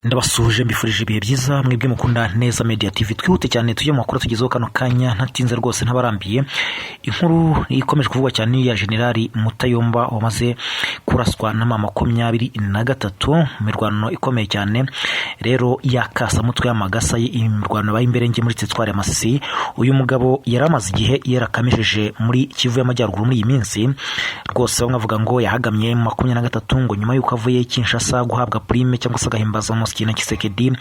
Ndabasuje mbifurije ibihe byiza mwebwe mukunda Neza Media TV. Twihute cyane tujye mu makuru tugezeho kano kanya ntatinze rwose ntabarambiye. Inkuru ikomeje kuvugwa cyane ya Generali Mutayomba wamaze kuraswa na mama 23 mirwano ikomeye cyane rero yakasa mutwe y'amagasa imirwano bayimbere nge muri Tetwari Masisi. Uyu mugabo yaramaze igihe yarakamishije muri Kivu y'Amajyaruguru muri iyi minsi rwose bavuga ngo yahagamye 23 ngo nyuma yuko avuye Kinshasa guhabwa prime cyangwa se agahimbaza Kina Kisekedi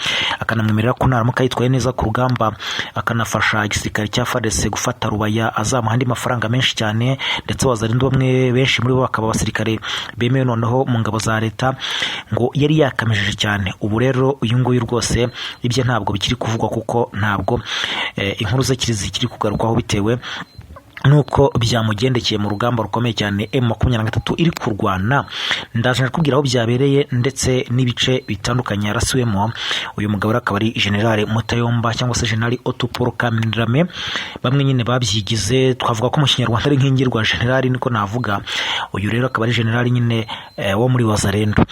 akanamwemerera ko naramuka yitwaye neza ku rugamba akanafasha igisirikare cya FARDC gufata Rubaya azamuha andi mafaranga menshi cyane ndetse wazarindo bamwe benshi muri bo bakaba abasirikare bemewe noneho mu ngabo za leta ngo yari yakamishije cyane. Ubu rero uyu nguyu rwose ibye ntabwo bikiri kuvugwa kuko ntabwo inkuru ze kiri kugarukwaho bitewe nuko byamugendekeye mu rugamba rukomeye cyane M23 iri kurwana. Ndaje nakubwira aho byabereye ndetse n'ibice bitandukanye yarasiwemo. Uyu mugabo akaba ari General Mutayomba cyangwa se General Otuporo Kamirame, bamwe nyine babyigize twavuga ko mu Kinyarwanda ari nk'ingirwa general niko navuga. Uyu rero akaba ari general nyine wo muri Wazarendo.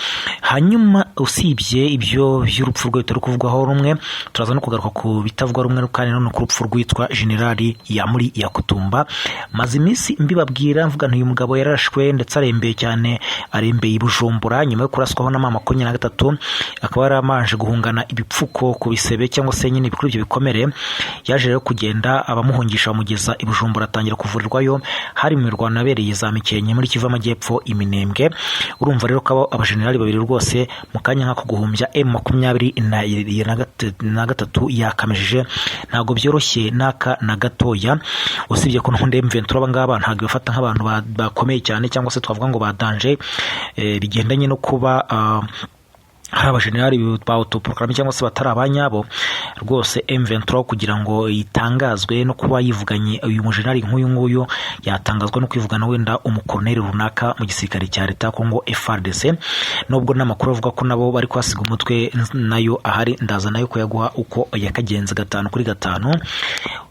Hanyuma usibye ibyo by'urupfu rwe bitari kuvugwaho rumwe, turaza no kugaruka ku bitavugwa rumwe kandi no ku rupfu rwitwa General ya muri Yakutumba. Maze iminsi mbibabwira mvuga uyu mugabo yarashwe ndetse arembeye cyane, arembeye i Bujumbura nyuma yo kuraswaho na mama 23 akaba yaramanje guhungana ibipfuko ku bisebe cyangwa se nyine ibikuru byo bikomere. Yaje rero kugenda abamuhungisha bamugeza i Bujumbura atangira kuvurirwayo hari mu mirwano yabereye za Mikenke muri Kivu y'Amajyepfo Iminembwe. Urumva rero ko abajenerali babiri rwose mu kanya nk'ako guhumbya M23 yakamejije ntago byoroshye naka na gatoya. Usibye ko n'undi M23 abangaba ntago bafata nk'abantu bakomeye cyane cyangwa se twavuga ngo badanje bigendanye no kuba hari abajenerali ba autoproclame cyangwa se batari abanyabo rwose. M23 kugira ngo itangazwe no kuba yivuganye uyu mujenerali nk'uyu nguyu yatangazwa no kwivugana wenda umukoloneli runaka mu gisirikare cya leta Kongo FARDC, nubwo n'amakuru avuga ko nabo bari kwasiga umutwe nayo ahari. Ndaza nayo ko yaguha uko yakagenze 5 kuri 5.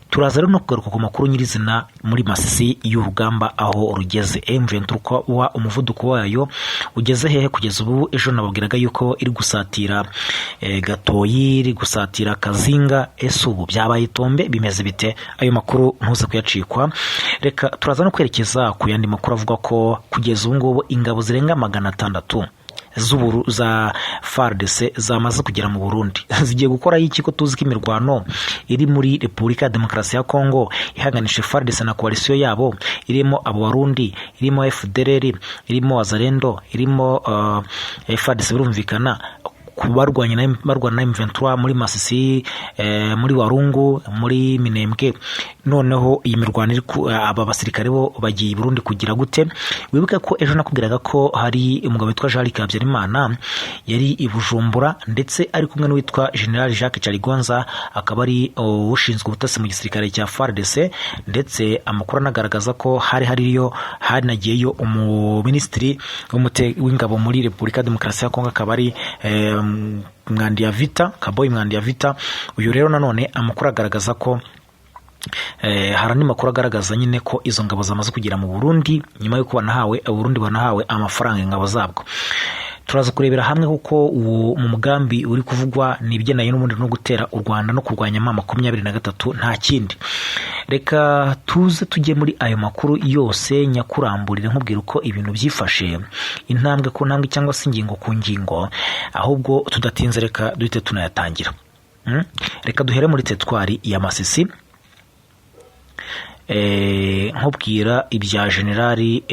Turaza rero no kugaruka ku makuru nyirizina muri Masisi y'urugamba aho rugeze. M23 wa umuvuduko wayo ugeze hehe kugeza ubu? Ejo nababwiraga yuko iri gusatira Gatoyi, iri gusatira Kazinga. Ubu byabaye Tombe bimeze bite? Ayo makuru ntuze kuyacikwa. Reka turaza no kwerekeza ku yandi makuru avuga ko kugeza ubu ngubu ingabo zirenga 600 z'uburu za FARDC zamaze kugera mu Burundi. Zigiye gukora iki ko tuzi ko imirwano iri muri Repubulika ya Demokarasi ya Kongo ihaganisha FARDC na coalition yabo irimo abo Barundi, irimo FDLR, irimo Wazarendo, irimo FARDC birumvikana kubarwanya na M23 muri Masisi, muri Warungu, muri Minembwe. Noneho iyi mirwano aba basirikare bo bagiye i Burundi kugira gute? Wibuka ko ejo nakubwiraga ko hari umugabo witwa Jean Habyarimana yari i Bujumbura ndetse ari kumwe n'uwitwa General Jacques Charigonza akaba ari ushinzwe ubutasi mu gisirikare cya FARDC, ndetse amakuru anagaragaza ko hari nagiyeyo umuministri w'ingabo muri Repubulika ya Demokarasi ya Kongo akaba ari Mwandi ya Vita, Kaboyi Mwandi ya Vita. Uyu rero nanone amakuru agaragaza ko harani makuru agaragaza nyine ko izo ngabo zamaze kugera mu Burundi nyuma yo kubanahawe Burundi banahawe amafaranga ingabo zabwo. Turaza kurebera hamwe kuko mu mugambi uri kuvugwa nibigenaye n'ubundi no gutera u Rwanda no kurwanya mama 23 nta kindi. Reka tuze tujye muri ayo makuru yose nyakuramburire nkubwira uko ibintu byifashe intambwe ku ntambwe cyangwa se ingingo ku ngingo, ahubwo tudatinze reka duhite tunayatangira. Reka duhere muri Tetwari ya Masisi nkubwira ibya Generali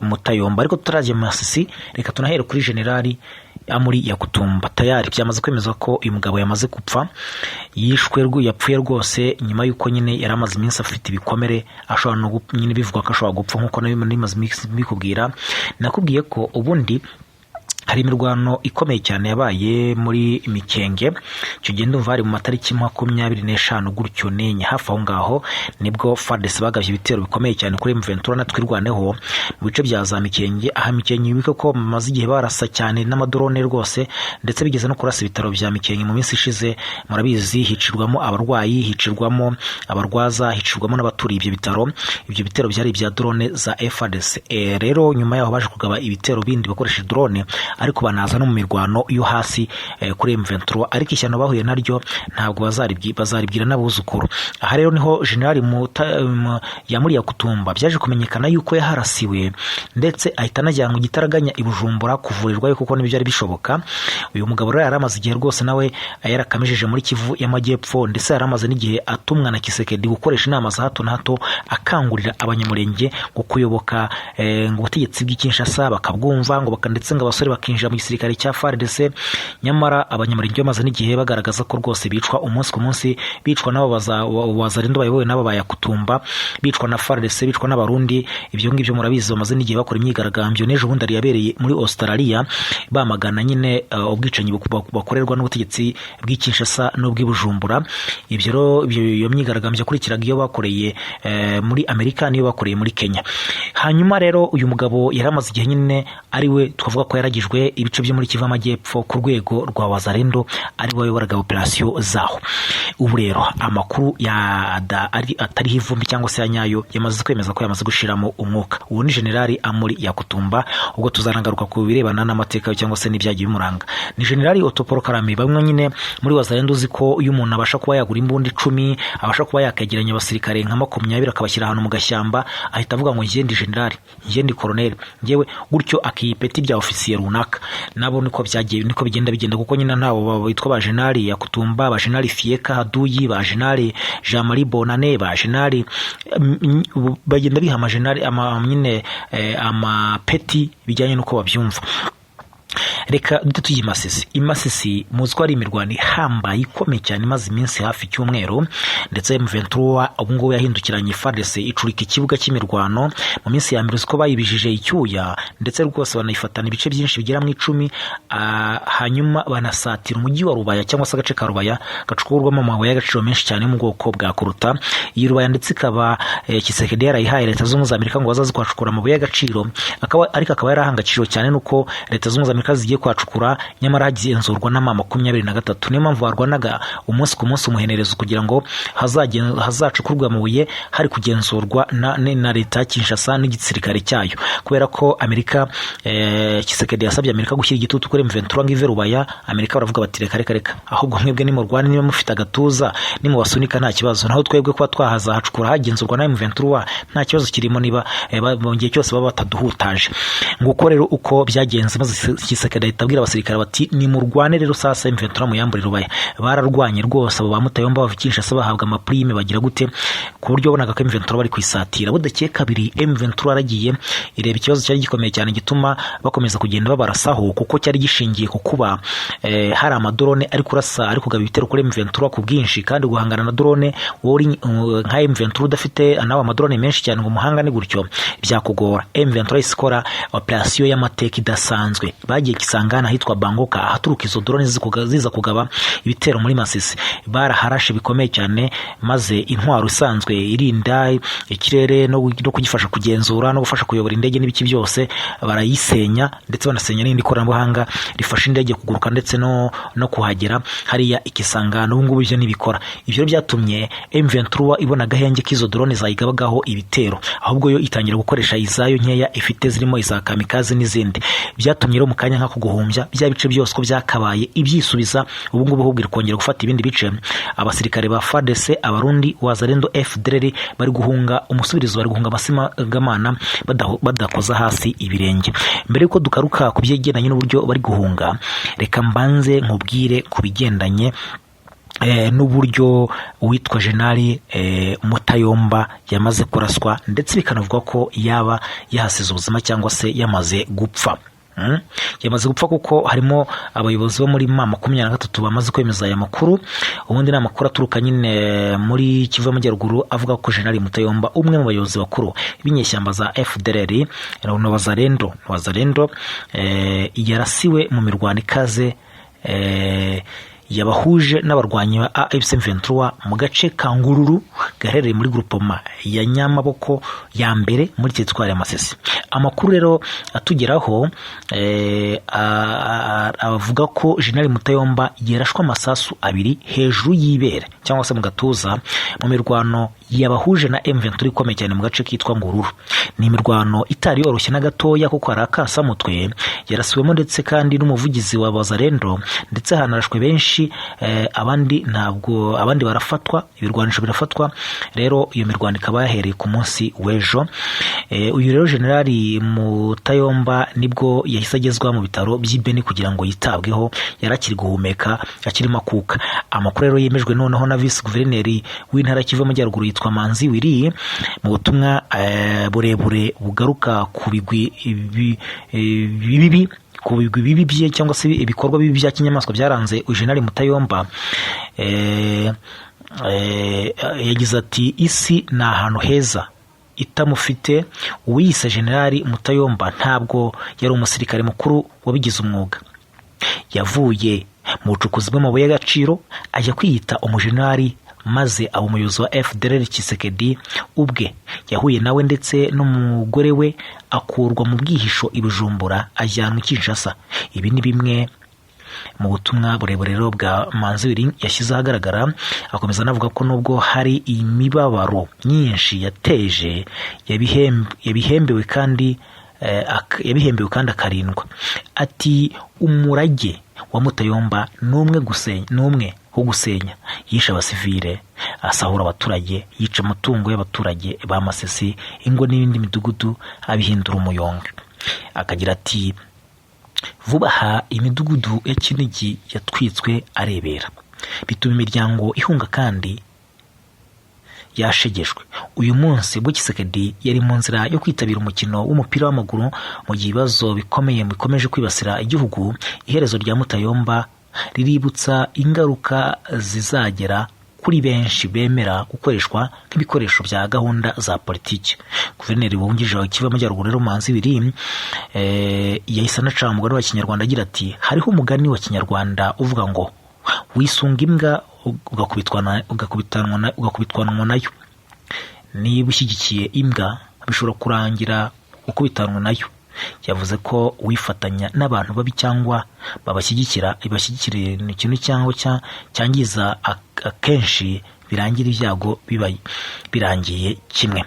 Mutayomba. Ariko turaje Masisi reka tunahere kuri Generali muri Yakutumba. Tayari byamaze kwemezwa ko uyu mugabo yamaze gupfa, yapfuye rwose nyuma yuko nyine yaramaze iminsi afite ibikomere ashobora no nyine bivugwa ko ashobora gupfa nkuko n'imaze bikubwira. Nakubwiye ko ubundi hari imirwano ikomeye cyane yabaye muri Mikenke. Cyo genda umva hari mu matariki 25 gutyo nenye hafi aho ngaho nibwo FARDC bagavye ibitero bikomeye cyane kuri M23 natwe irwaneho mu bice bya za Mikenke. Aha Mikenke biko ko maze igihe barasa cyane n'amadrone rwose, ndetse bigeze no kurasa ibitaro bya Mikenke mu minsi ishize. Murabizi hicirwamo abarwayi, hicirwamo abarwaza, hicirwamo n'abaturiye ibyo bitaro. Ibyo bitero byari bya drone za FARDC. Rero nyuma yaho baje kugaba ibitero bindi bakoresheje drone ariko banaza no mu mirwano yo hasi kuri M23, ariko ishyano bahuye naryo ntabwo bazaribwira n'abuzukuru. Aha rero niho General Yamuri Yakutumba byaje kumenyekana yuko yaharasiwe ndetse ahita anajyanwa Gitaraganya i Bujumbura kuvurirwayo kuko nibyo byari bishoboka. Uyu mugabo rero yaramaze igihe rwose nawe yarakamijije muri Kivu y'Amajyepfo, ndetse yaramaze n'igihe atumwa na Kisekedi gukoresha inama za hato na hato akangurira abanyamurenge ngo kuyoboka ngo ubutegetsi bw'Kinshasa bakabwumva ngo ndetse ngo abasore bakinjira mu gisirikare cya FARDC. Nyamara abanyamurenge bamaze n'igihe bagaragaza ko rwose bicwa umunsi ku munsi, bicwa n'abo Wazalendo bayobowe n'abo Yakutumba, bicwa na FARDC, bicwa n'abarundi. Ibyo ngibyo murabizi bamaze n'igihe bakora imyigaragambyo, n'ejo bundi yabereye muri Australia bamagana nyine ubwicanyi bakorerwa n'ubutegetsi bw'Kinshasa n'ubw'i Bujumbura. Iyo myigaragambyo yakurikiraga iyo bakoreye muri Amerika niyo bakoreye muri Kenya. Hanyuma rero uyu mugabo yaramaze igihe nyine ari we twavuga ko yaragijwe ibice byo muri Kivu y'Amajyepfo ku rwego rwa Wazalendo, ari we wayoboraga operasiyo zaho. Ubu rero amakuru atariho ivumbi cyangwa se ya nyayo yamaze kwemeza ko yamaze gushiramo umwuka. Uwo ni General Amuri Yakutumba, ubwo tuzanagaruka ku birebana n'amateka cyangwa se n'ibyagiye bimuranga. Ni General Otoporo Karame, bamwe nyine muri Wazalendo uzi ko uyu umuntu abasha kuba yagura imbunda 10, abasha kuba yakegeranya abasirikare nka 20 akabashyira ahantu mu gashyamba, ahita avuga ngo njye ndi general, njye ndi colonel, njyewe gutyo akiyipeti bya ofisiye runaka. Nabo niko byagiye, niko bigenda kuko nyine ntawo bitwa ba General Yakutumba, ba General Fieka Haduyi, ba General Jean Marie Bonane, ba General bagenda biha amajenerali nyine amapeti bijyanye nuko babyumva. Reka tugiye Masisi muzi ko ari imirwano ihambaye ikomeye cyane imaze iminsi hafi cy'umweru, ndetse M23 ubu ngubu yahindukiranye FARDC icurika ikibuga cy'imirwano. Mu minsi ya mbere uko bayibijije icyuya, ndetse rwose banayifatana ibice byinshi bigera mu 10, hanyuma banasatira umujyi wa Rubaya cyangwa se agace ka Rubaya gacukurwamo amabuye y'agaciro menshi cyane mu bwoko bwa Kuruta. Iyi Rubaya ndetse ikaba Kisekedi yarayihaye Leta z'Ubumwe za Amerika ngo bazaze kwacukura amabuye y'agaciro, akaba yarahangaciro cyane nuko Leta z'Ubumwe za Amerika zigiye kwacukura, nyamara hagenzurwa na 23. Niyo mpamvu barwanaga umunsi ku munsi umuhenerezo kugira ngo hazacukurwa amabuye hari kugenzurwa na Leta ya Kinshasa n'igisirikare cyayo, kubera ko Amerika Kisekedi yasabye Amerika gushyira igitutu kuri M23 ngo ive Rubaya. Amerika baravuga bati reka ahubwo mwebwe ni mu Rwanda niba mufite agatuza ni mu basunika nta kibazo, naho twebwe kwa twahacukura hagenzurwa na M23 nta kibazo kirimo, niba bongeye cyose baba bataduhutaje. Nguko rero uko byagenze, maze Kisekedi ahita abasirikare bati ni mu Rwanda rero sasa M23 muyambure Rubaya. Bararwanye rwose abo bamutayomba bava Kinshasa bahabwa amaprime bagira gute, ku buryo bonaga ko M23 bari kwisatira. Budakeye kabiri M23 aragiye ireba ikibazo cyari gikomeye cyane gituma bakomeza kugenda babarasaho, kuko cyari gishingiye ku kuba hari amadrone ari kurasa ari kugaba ibitero kuri M23 ku bwinshi, kandi guhangana na drone wori nka M23 udafite nawe amadrone menshi cyane ngo umuhangane gutyo byakugora. M23 isikora operasiyo y'amateka idasanzwe, bagiye Kisangana hitwa Bangoka, ahaturuka izo drone ziza kugaba ibitero muri Masisi. Baraharashe bikomeye cyane, maze intwaro isanzwe irinda ikirere no kugifasha kugenzura no gufasha kuyobora indege n'ibiki byose barayisenya, ndetse banasenya n'indi koranabuhanga rifasha indege kuguruka ndetse no kuhagera hariya Ikisangana. Ubu ngubu ibyo nibikora. Ibyo byatumye M23 ibona agahenge k'izo drone zayigabagaho ibitero, ahubwo yo itangira gukoresha izayo nkeya ifite zirimo iza kamikaze n'izindi. Byatumye rero mu kanya nka kuguhumbya bya bice byose ko byakabaye ibyisubiza. Ubu ngubu ahubwo kongera gufata ibindi bice. Abasirikare ba FARDC, Abarundi, Wazalendo, FDLR bari guhunga umusubirizo, bari guhunga Masima Gamana badakoza hasi ibirenge. Mbere yuko dukaruka ku byegeranye n'uburyo bari guhunga, reka mbanze nkubwire ku bigendanye n'uburyo uwitwa General Mutayomba yamaze kuraswa, ndetse bikanavuga ko yaba yahasize ubuzima cyangwa se yamaze gupfa. Yamaze gupfa kuko harimo abayobozi bo muri M23 bamaze kwemeza aya makuru. Ubundi ni amakuru aturuka nyine muri Kivu y'Amajyaruguru avuga ko General Mutayomba, umwe mu bayobozi bakuru b'inyeshyamba za FDLR na Wazalendo yarasiwe mu mirwano ikaze yabahuje n'abarwanyi ba AFC M23 mu gace ka Ngururu gaherereye muri groupement ya Nyamaboko ya mbere muri teritwari ya Masisi. Amakuru rero atugeraho avuga ko General Mutayomba yarashwa amasasu 2 hejuru y'ibere cyangwa se mu gatuza mu mirwano yabahuje na M23 ikomeye cyane mu gace kitwa Ngururu. Ni imirwano itari yoroshye na gatoya kuko hari akasamutwe yarasiwemo ndetse kandi n'umuvugizi wa Wazalendo, ndetse hanarashwe benshi, abandi barafatwa, ibirwanisho birafatwa. Rero iyo mirwano ikaba yahereye ku munsi w'ejo. Uyu rero Generali Mutayomba nibwo yahise agezwa mu bitaro by'Ibeni kugira ngo yitabweho, yarakiri guhumeka, akirimo akuka. Amakuru rero yemejwe noneho na Vice Guverineri w'intara Kivu y'Amajyaruguru yitwa Manzi Wiri, mu butumwa burebure bugaruka ku bigwi bibi bye cyangwa se ibikorwa bibi bya kinyamaswa byaranze Generali Mutayomba. Yagize ati isi ni ahantu heza itamufite. Uwiyise Generali Mutayomba ntabwo yari umusirikare mukuru wabigize umwuga. Yavuye mu bucukuzi bw'amabuye y'agaciro ajya kwiyita umujenerali, maze aba umuyobozi wa FDLR Tshisekedi ubwe. Yahuye nawe ndetse n'umugore we akurwa mu bwihisho i Bujumbura ajyanwa i Kinshasa. Ibi ni bimwe mu butumwa burebure rero bwa Manzi Wiri yashyize ahagaragara. Akomeza anavuga ko nubwo hari imibabaro myinshi yateje, yabihembewe kandi akarindwa. Ati umurage wa Mutayomba n'umwe wo gusenya. Yishe abasivile, asahura abaturage, yica amatungo y'abaturage ba Masisi, ingo n'ibindi midugudu abihindura umuyonga. Akagira ati vuba aha imidugudu ya Kinigi yatwitswe arebera, bituma imiryango ihunga kandi yashegejwe. Uyu munsi bwo Tshisekedi yari mu nzira yo kwitabira umukino w'umupira w'amaguru mu gihe ibibazo bikomeye bikomeje kwibasira igihugu. Iherezo rya Mutayomba riributsa ingaruka zizagera kuri benshi bemera gukoreshwa nk'ibikoresho bya gahunda za politiki. Guverineri wungirije wa Kivu y'Amajyaruguru rero Manzi Wiri yahise anaca umugani wa Kinyarwanda agira ati hariho umugani wa Kinyarwanda uvuga ngo wisunga imbwa ugakubitanwa nayo. Niba ushyigikiye imbwa bishobora kurangira ukubitanwa nayo. Yavuze ko wifatanya n'abantu babi cyangwa ibashyigikira ikintu cyangwa cyangiza akenshi birangira ibyago birangiye kimwe.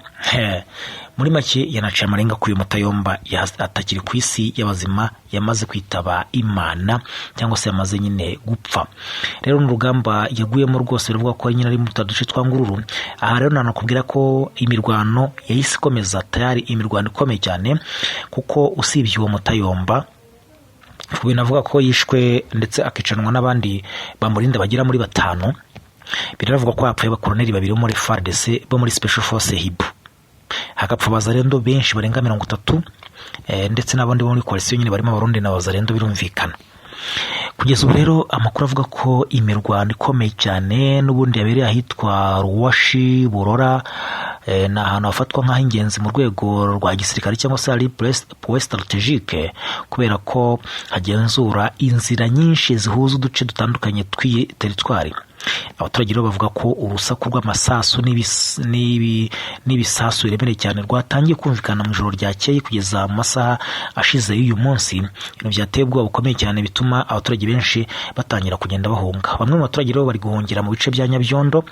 Muri make yanaciye amarenga kuri Mutayomba atakiri ku isi y'abazima, yamaze kwitaba Imana cyangwa se yamaze nyine gupfa. Rero n'urugamba yaguyemo rwose ruvuga ko nyine ari mu duce twa Ngururu. Aha rero nanakubwira ko imirwano yahise ikomeza, tayari imirwano ikomeye cyane, kuko usibye uwo Mutayomba binavuga ko yishwe ndetse akicanwa n'abandi bamurinda bagera muri 5. Biravuga ko hapfuye abakoloneli 2 muri FARDC bo muri Special Force HIB, hakapfa Wazalendo benshi barenga 30, ndetse n'abandi bo muri coalition nyine barimo Abarundi na Wazalendo birumvikana. Kugeza ubu rero amakuru avuga ko imirwano ikomeye cyane n'ubundi yabereye ahitwa Ruwashi Burora, ni ahantu hafatwa nk'aho ingenzi mu rwego rwa gisirikare cyangwa se ari point strategique, kubera ko hagenzura inzira nyinshi zihuza uduce dutandukanye tw'iyi teritwari. Abaturage rero bavuga ko urusaku rw'amasasu n'ibisasu biremereye cyane rwatangiye kumvikana mu ijoro ryakeye kugeza mu masaha ashize y'uyu munsi. Ibintu byateye ubwoba bukomeye cyane bituma abaturage benshi batangira kugenda bahunga. Bamwe mu baturage rero bari guhungira mu bice bya Nyabyondo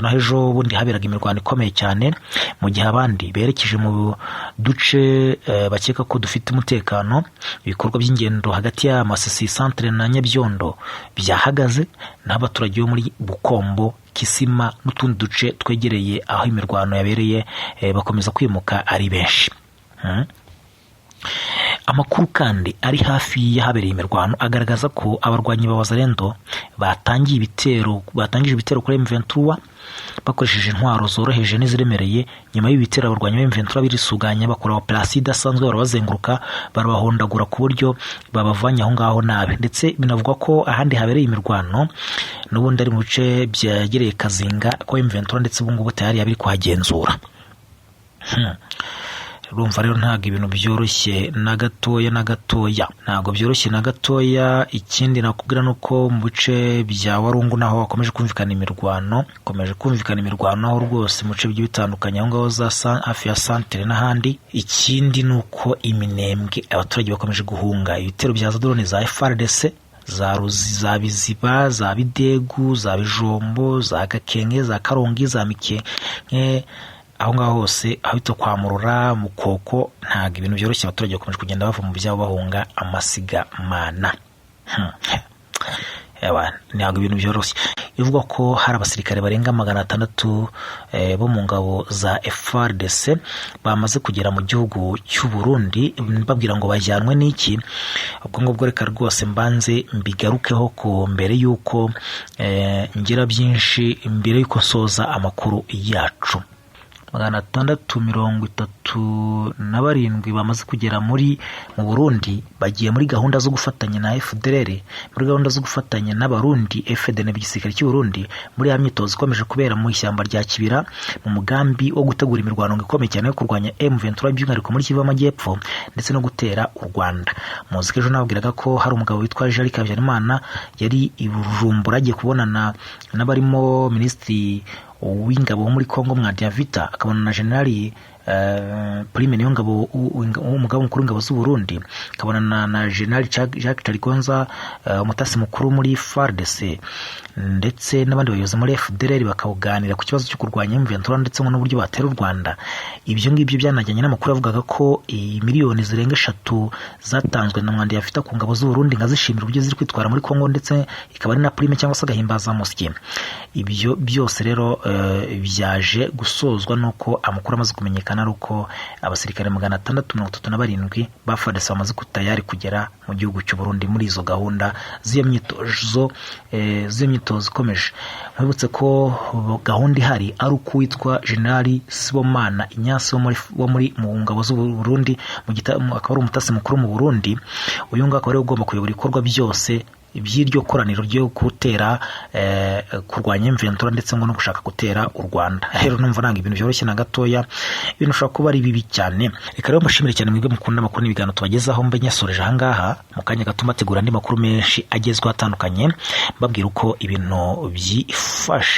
naho ejo bundi haberaga imirwano ikomeye cyane, mu gihe abandi berekeje mu duce bakeka ko dufite umutekano. Ibikorwa by'ingendo hagati ya Masisi centre na Nyabyondo byahagaze, n'abaturage bo muri Bukombo, Kisima n'utundi duce twegereye aho imirwano yabereye bakomeza kwimuka ari benshi. Amakuru kandi ari hafi y'ahabereye imirwano agaragaza ko abarwanyi ba Wazalendo batangije ibitero kuri M23 bakoresheje intwaro zoroheje n'iziremereye. Nyuma y'ibitero abarwanyi ba M23 birisuganya bakora operation idasanzwe, barabazenguruka barabahondagura ku buryo babavanye aho ngaho nabe. Ndetse binavugwa ko ahandi habereye imirwano n'ubundi ari mu bice byegereye Kazinga ko M23 ndetse ubu ngubu tayari yabiri kuhagenzura. Urumva rero ntabwo ibintu byoroshye na gatoya, ntabwo byoroshye na gatoya. Ikindi nakubwira nuko mu bice bya Warungu naho hakomeje kumvikana imirwano, aho rwose mu bice bigiye bitandukanye aho ngaho za hafi ya centre n'ahandi. Ikindi nuko iminembwe abaturage bakomeje guhunga ibitero bya drone za FARDC za Ruzi, za Biziba, za Bidegu, za Bijombo, za Gakenke, za Karongi, za Mikenke, aho ngaho hose ahita kwamurura Mukoko. Ntabwo ibintu byoroshye, abaturage bakomeje kugenda bava mu byabo bahunga amasigamana. Ntabwo ibintu byoroshye. Ivuga ko hari abasirikare barenga 600 bo mu ngabo za FARDC bamaze kugera mu gihugu cy'u Burundi. Babwira ngo bajyanwe n'iki, ubwo ngubwo reka rwose mbanze mbigarukeho ko mbere yuko ngira byinshi, mbere yuko nsoza amakuru yacu. 637 bamaze kugera mu Burundi, bagiye muri gahunda zo gufatanya na FDLR, muri gahunda zo gufatanya n'abarundi FDN b'igisirikare cy'u Burundi muri ya myitozo ikomeje kubera mu ishyamba rya Kibira, mu mugambi wo gutegura imirwano ikomeye cyane yo kurwanya M23 by'umwihariko muri Kivu y'Amajyepfo ndetse no gutera u Rwanda. Muzi ko ejo nababwiraga ko hari umugabo witwa Jean Habyarimana yari i Bujumbura agiye kubonana n'abarimo minisitiri w'ingabo wo muri Kongo Mwadiavita, akabona na Generali Prime Niyongabo umugabo mukuru w'ingabo z'u Burundi, akabona na Generali Jacques Tarigonza umutasi mukuru muri FARDC ndetse n'abandi bayobozi muri FDLR, bakawuganira ku kibazo cyo kurwanya M23 ndetse n'uburyo batera u Rwanda. Ibyo ngibyo byanajyanye n'amakuru avugaga ko miliyoni zirenga 3 zatanzwe na Mwadiavita ku ngabo z'u Burundi ngazishimira uburyo ziri kwitwara muri Kongo, ndetse ikaba ari na prime cyangwa se agahimbaza musyi. Ibyo byose rero byaje gusozwa nuko amakuru amaze kumenyekana ari uko abasirikare 637 ba FARDC bamaze kutayari kugera mu gihugu cy'u Burundi muri izo gahunda z'iyo myitozo ikomeje. Mwibutse ko gahunda ihari ari uko witwa Generali Sibomana Inyasi wo muri mu ngabo z'u Burundi, akaba ari umutasi mukuru mu Burundi. Uyu ngako rero ugomba kuyobora ibikorwa byose iby'iryo koraniro ryo gutera kurwanya M23 ndetse no gushaka gutera u Rwanda. Rero numva nanga ibintu byoroshye na gatoya, ibintu ushobora kuba ari bibi cyane. Reka rero mbashimire cyane mwebwe mukunda amakuru n'ibiganiro tubagezaho, mbe nyasoreje ahangaha mu kanya gatuma tegura andi makuru menshi agezweho atandukanye, mbabwira uko ibintu byifashe.